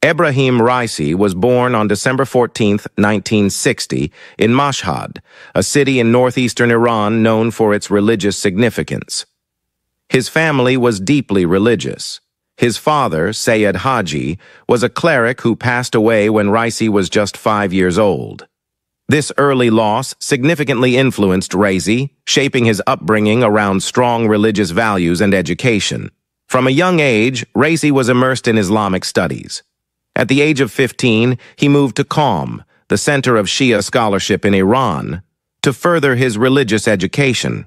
Ebrahim Raisi was born on December 14, 1960, in Mashhad, a city in northeastern Iran known for its religious significance. His family was deeply religious. His father, Sayyid Haji, was a cleric who passed away when Raisi was just 5 years old. This early loss significantly influenced Raisi, shaping his upbringing around strong religious values and education. From a young age, Raisi was immersed in Islamic studies. At the age of 15, he moved to Qom, the center of Shia scholarship in Iran, to further his religious education.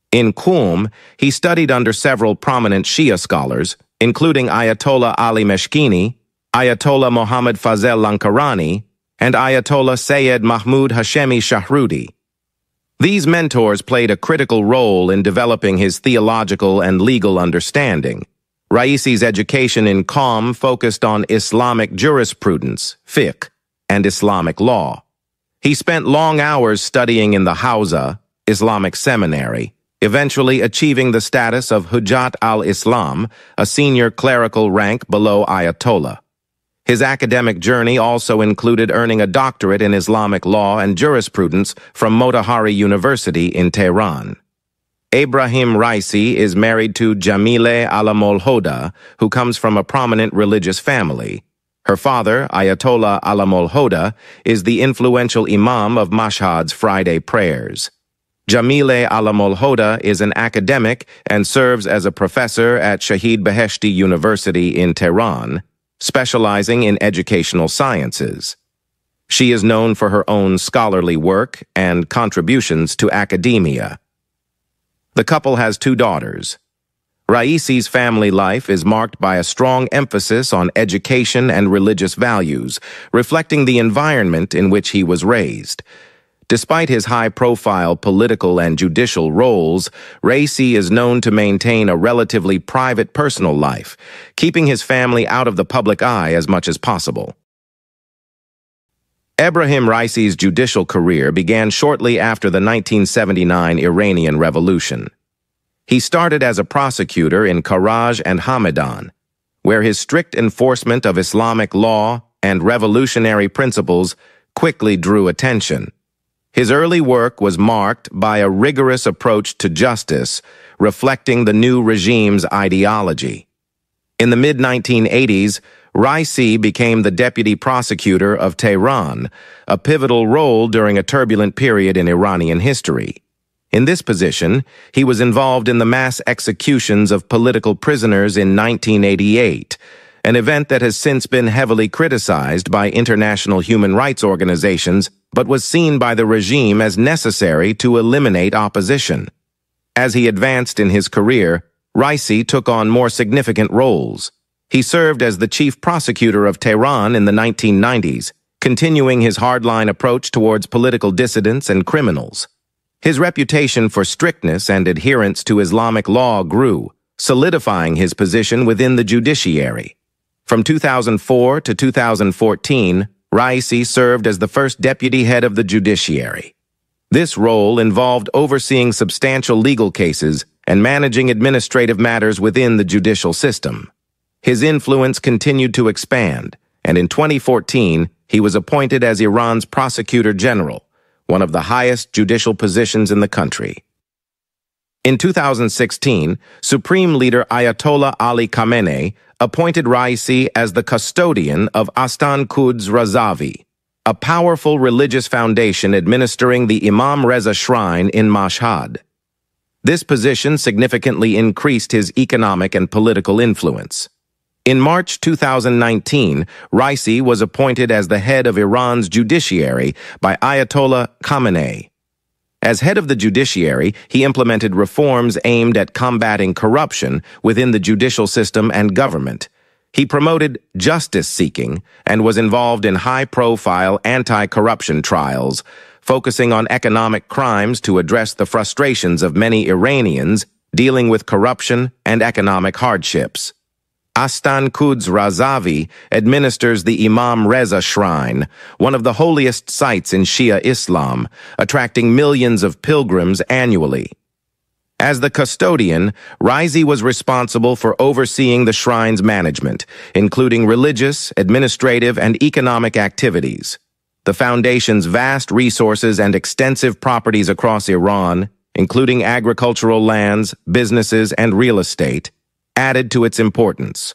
In Qom, he studied under several prominent Shia scholars, including Ayatollah Ali Meshkini, Ayatollah Mohammad Fazel Lankarani, and Ayatollah Sayyid Mahmoud Hashemi Shahrudi. These mentors played a critical role in developing his theological and legal understanding. Raisi's education in Qom focused on Islamic jurisprudence, fiqh, and Islamic law. He spent long hours studying in the Hawza, Islamic seminary, eventually achieving the status of Hujjat al-Islam, a senior clerical rank below Ayatollah. His academic journey also included earning a doctorate in Islamic law and jurisprudence from Motahari University in Tehran. Ebrahim Raisi is married to Jamileh Alamolhoda, who comes from a prominent religious family. Her father, Ayatollah Alamolhoda, is the influential imam of Mashhad's Friday prayers. Jamileh Alamolhoda is an academic and serves as a professor at Shahid Beheshti University in Tehran, specializing in educational sciences. She is known for her own scholarly work and contributions to academia. The couple has 2 daughters. Raisi's family life is marked by a strong emphasis on education and religious values, reflecting the environment in which he was raised. Despite his high-profile political and judicial roles, Raisi is known to maintain a relatively private personal life, keeping his family out of the public eye as much as possible. Ebrahim Raisi's judicial career began shortly after the 1979 Iranian Revolution. He started as a prosecutor in Karaj and Hamadan, where his strict enforcement of Islamic law and revolutionary principles quickly drew attention. His early work was marked by a rigorous approach to justice, reflecting the new regime's ideology. In the mid-1980s, Raisi became the deputy prosecutor of Tehran, a pivotal role during a turbulent period in Iranian history. In this position, he was involved in the mass executions of political prisoners in 1988, an event that has since been heavily criticized by international human rights organizations but was seen by the regime as necessary to eliminate opposition. As he advanced in his career, Raisi took on more significant roles. He served as the chief prosecutor of Tehran in the 1990s, continuing his hardline approach towards political dissidents and criminals. His reputation for strictness and adherence to Islamic law grew, solidifying his position within the judiciary. From 2004 to 2014, Raisi served as the first deputy head of the judiciary. This role involved overseeing substantial legal cases and managing administrative matters within the judicial system. His influence continued to expand, and in 2014, he was appointed as Iran's prosecutor general, one of the highest judicial positions in the country. In 2016, Supreme Leader Ayatollah Ali Khamenei appointed Raisi as the custodian of Astan Quds Razavi, a powerful religious foundation administering the Imam Reza Shrine in Mashhad. This position significantly increased his economic and political influence. In March 2019, Raisi was appointed as the head of Iran's judiciary by Ayatollah Khamenei. As head of the judiciary, he implemented reforms aimed at combating corruption within the judicial system and government. He promoted justice-seeking and was involved in high-profile anti-corruption trials, focusing on economic crimes to address the frustrations of many Iranians dealing with corruption and economic hardships. Astan Quds Razavi administers the Imam Reza Shrine, one of the holiest sites in Shia Islam, attracting millions of pilgrims annually. As the custodian, Raisi was responsible for overseeing the shrine's management, including religious, administrative, and economic activities. The foundation's vast resources and extensive properties across Iran, including agricultural lands, businesses, and real estate, added to its importance.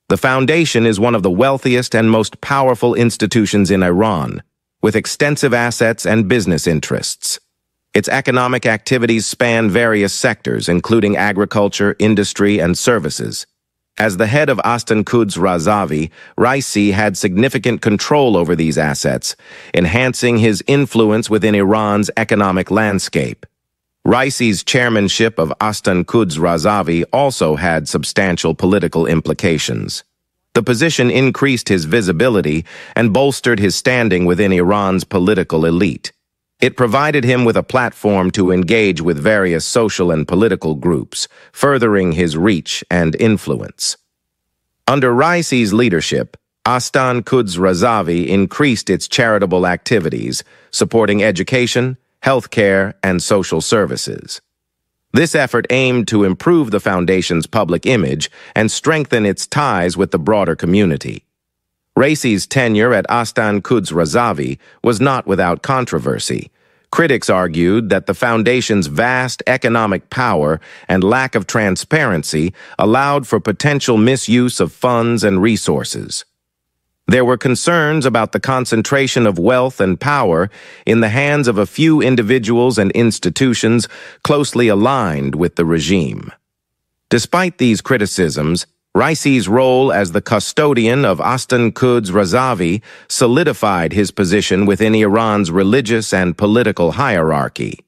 The foundation is one of the wealthiest and most powerful institutions in Iran, with extensive assets and business interests. Its economic activities span various sectors, including agriculture, industry, and services. As the head of Untold Razavi, Raisi had significant control over these assets, enhancing his influence within Iran's economic landscape. Raisi's chairmanship of Untold Razavi also had substantial political implications. The position increased his visibility and bolstered his standing within Iran's political elite. It provided him with a platform to engage with various social and political groups, furthering his reach and influence. Under Raisi's leadership, Untold Razavi increased its charitable activities, supporting education, healthcare, and social services. This effort aimed to improve the foundation's public image and strengthen its ties with the broader community. Raisi's tenure at Untold Razavi was not without controversy. Critics argued that the foundation's vast economic power and lack of transparency allowed for potential misuse of funds and resources. There were concerns about the concentration of wealth and power in the hands of a few individuals and institutions closely aligned with the regime. Despite these criticisms, Raisi's role as the custodian of Untold Razavi solidified his position within Iran's religious and political hierarchy.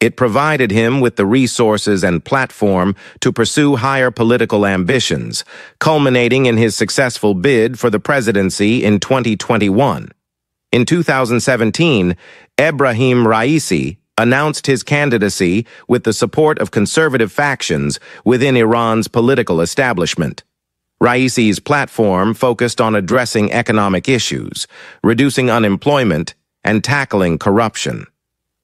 It provided him with the resources and platform to pursue higher political ambitions, culminating in his successful bid for the presidency in 2021. In 2017, Ebrahim Raisi announced his candidacy with the support of conservative factions within Iran's political establishment. Raisi's platform focused on addressing economic issues, reducing unemployment, and tackling corruption.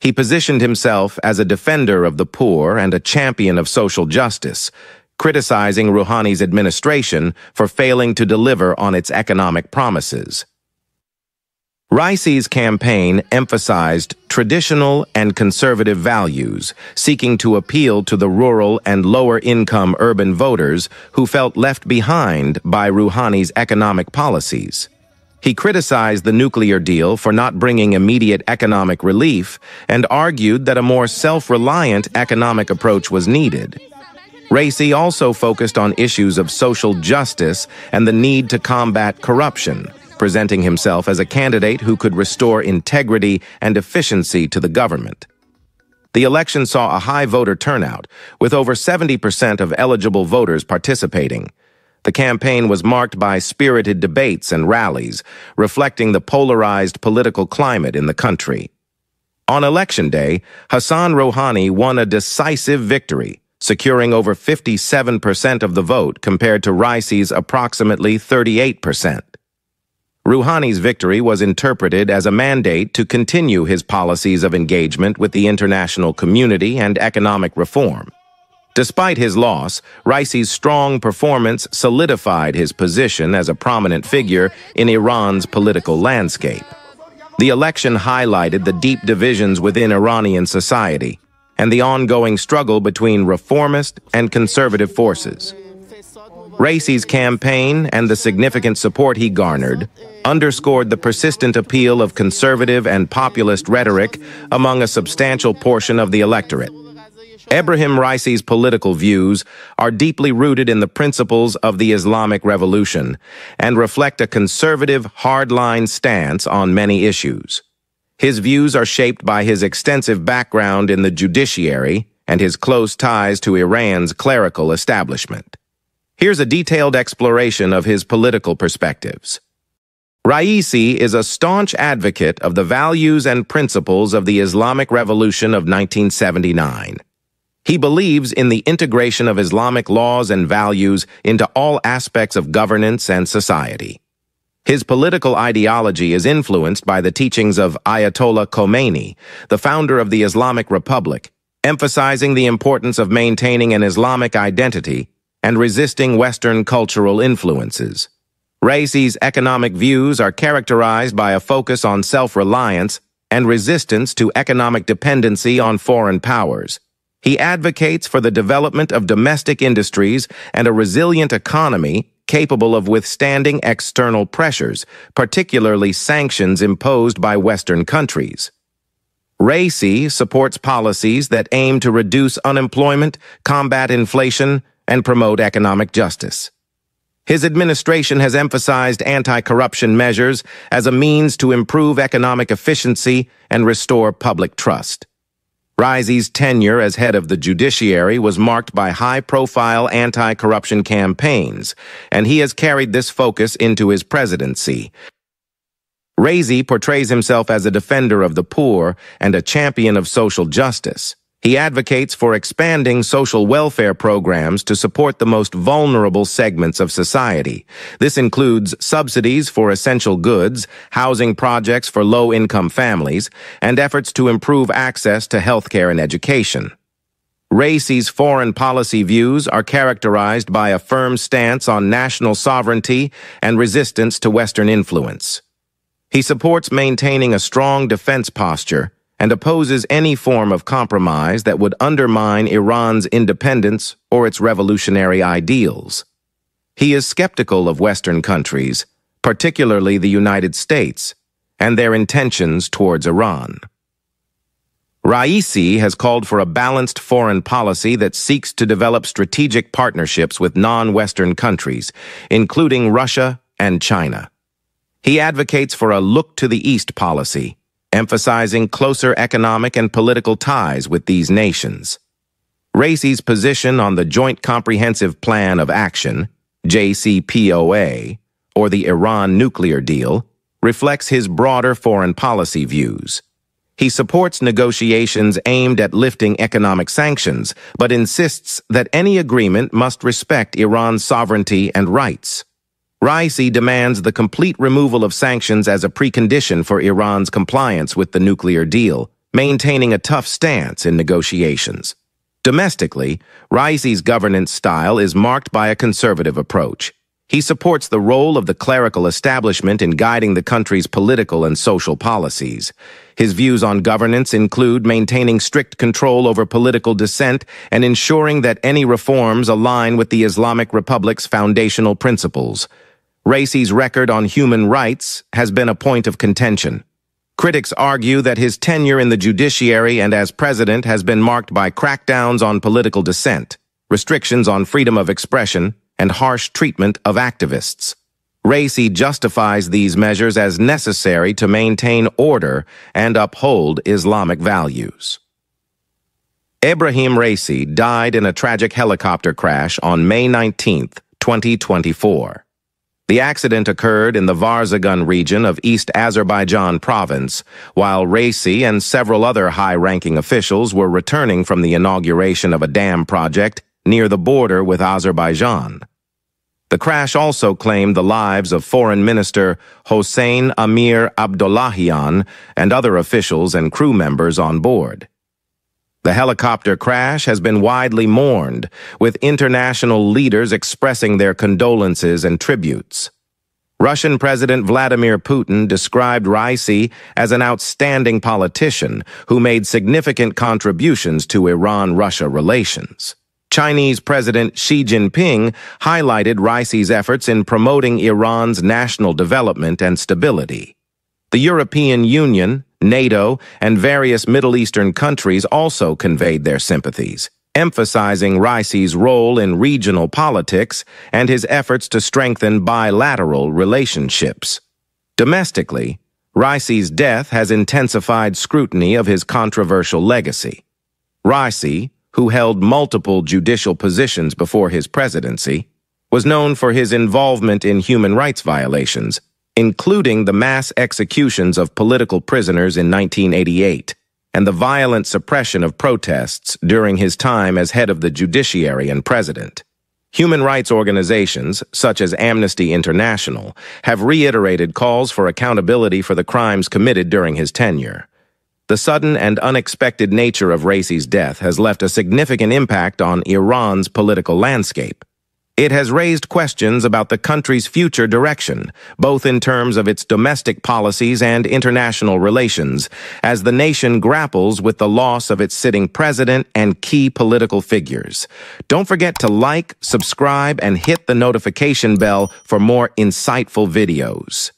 He positioned himself as a defender of the poor and a champion of social justice, criticizing Rouhani's administration for failing to deliver on its economic promises. Raisi's campaign emphasized traditional and conservative values, seeking to appeal to the rural and lower-income urban voters who felt left behind by Rouhani's economic policies. He criticized the nuclear deal for not bringing immediate economic relief and argued that a more self-reliant economic approach was needed. Raisi also focused on issues of social justice and the need to combat corruption, presenting himself as a candidate who could restore integrity and efficiency to the government. The election saw a high voter turnout, with over 70% of eligible voters participating. The campaign was marked by spirited debates and rallies, reflecting the polarized political climate in the country. On election day, Hassan Rouhani won a decisive victory, securing over 57% of the vote compared to Raisi's approximately 38%. Rouhani's victory was interpreted as a mandate to continue his policies of engagement with the international community and economic reform. Despite his loss, Raisi's strong performance solidified his position as a prominent figure in Iran's political landscape. The election highlighted the deep divisions within Iranian society and the ongoing struggle between reformist and conservative forces. Raisi's campaign and the significant support he garnered underscored the persistent appeal of conservative and populist rhetoric among a substantial portion of the electorate. Ebrahim Raisi's political views are deeply rooted in the principles of the Islamic Revolution and reflect a conservative, hardline stance on many issues. His views are shaped by his extensive background in the judiciary and his close ties to Iran's clerical establishment. Here's a detailed exploration of his political perspectives. Raisi is a staunch advocate of the values and principles of the Islamic Revolution of 1979. He believes in the integration of Islamic laws and values into all aspects of governance and society. His political ideology is influenced by the teachings of Ayatollah Khomeini, the founder of the Islamic Republic, emphasizing the importance of maintaining an Islamic identity and resisting Western cultural influences. Raisi's economic views are characterized by a focus on self-reliance and resistance to economic dependency on foreign powers. He advocates for the development of domestic industries and a resilient economy capable of withstanding external pressures, particularly sanctions imposed by Western countries. Raisi supports policies that aim to reduce unemployment, combat inflation, and promote economic justice. His administration has emphasized anti-corruption measures as a means to improve economic efficiency and restore public trust. Raisi's tenure as head of the judiciary was marked by high-profile anti-corruption campaigns, and he has carried this focus into his presidency. Raisi portrays himself as a defender of the poor and a champion of social justice. He advocates for expanding social welfare programs to support the most vulnerable segments of society. This includes subsidies for essential goods, housing projects for low-income families, and efforts to improve access to healthcare and education. Raisi's foreign policy views are characterized by a firm stance on national sovereignty and resistance to Western influence. He supports maintaining a strong defense posture and opposes any form of compromise that would undermine Iran's independence or its revolutionary ideals. He is skeptical of Western countries, particularly the United States, and their intentions towards Iran. Raisi has called for a balanced foreign policy that seeks to develop strategic partnerships with non-Western countries, including Russia and China. He advocates for a look-to-the-east policy, emphasizing closer economic and political ties with these nations. Raisi's position on the Joint Comprehensive Plan of Action, JCPOA, or the Iran nuclear deal, reflects his broader foreign policy views. He supports negotiations aimed at lifting economic sanctions, but insists that any agreement must respect Iran's sovereignty and rights. Raisi demands the complete removal of sanctions as a precondition for Iran's compliance with the nuclear deal, maintaining a tough stance in negotiations. Domestically, Raisi's governance style is marked by a conservative approach. He supports the role of the clerical establishment in guiding the country's political and social policies. His views on governance include maintaining strict control over political dissent and ensuring that any reforms align with the Islamic Republic's foundational principles. Raisi's record on human rights has been a point of contention. Critics argue that his tenure in the judiciary and as president has been marked by crackdowns on political dissent, restrictions on freedom of expression, and harsh treatment of activists. Raisi justifies these measures as necessary to maintain order and uphold Islamic values. Ebrahim Raisi died in a tragic helicopter crash on May 19, 2024. The accident occurred in the Varzagan region of East Azerbaijan province, while Raisi and several other high-ranking officials were returning from the inauguration of a dam project near the border with Azerbaijan. The crash also claimed the lives of Foreign Minister Hossein Amir Abdollahian and other officials and crew members on board. The helicopter crash has been widely mourned, with international leaders expressing their condolences and tributes. Russian President Vladimir Putin described Raisi as an outstanding politician who made significant contributions to Iran-Russia relations. Chinese President Xi Jinping highlighted Raisi's efforts in promoting Iran's national development and stability. The European Union, NATO, and various Middle Eastern countries also conveyed their sympathies, emphasizing Raisi's role in regional politics and his efforts to strengthen bilateral relationships. Domestically, Raisi's death has intensified scrutiny of his controversial legacy. Raisi, who held multiple judicial positions before his presidency, was known for his involvement in human rights violations, including the mass executions of political prisoners in 1988 and the violent suppression of protests during his time as head of the judiciary and president. Human rights organizations, such as Amnesty International, have reiterated calls for accountability for the crimes committed during his tenure. The sudden and unexpected nature of Raisi's death has left a significant impact on Iran's political landscape. It has raised questions about the country's future direction, both in terms of its domestic policies and international relations, as the nation grapples with the loss of its sitting president and key political figures. Don't forget to like, subscribe, and hit the notification bell for more insightful videos.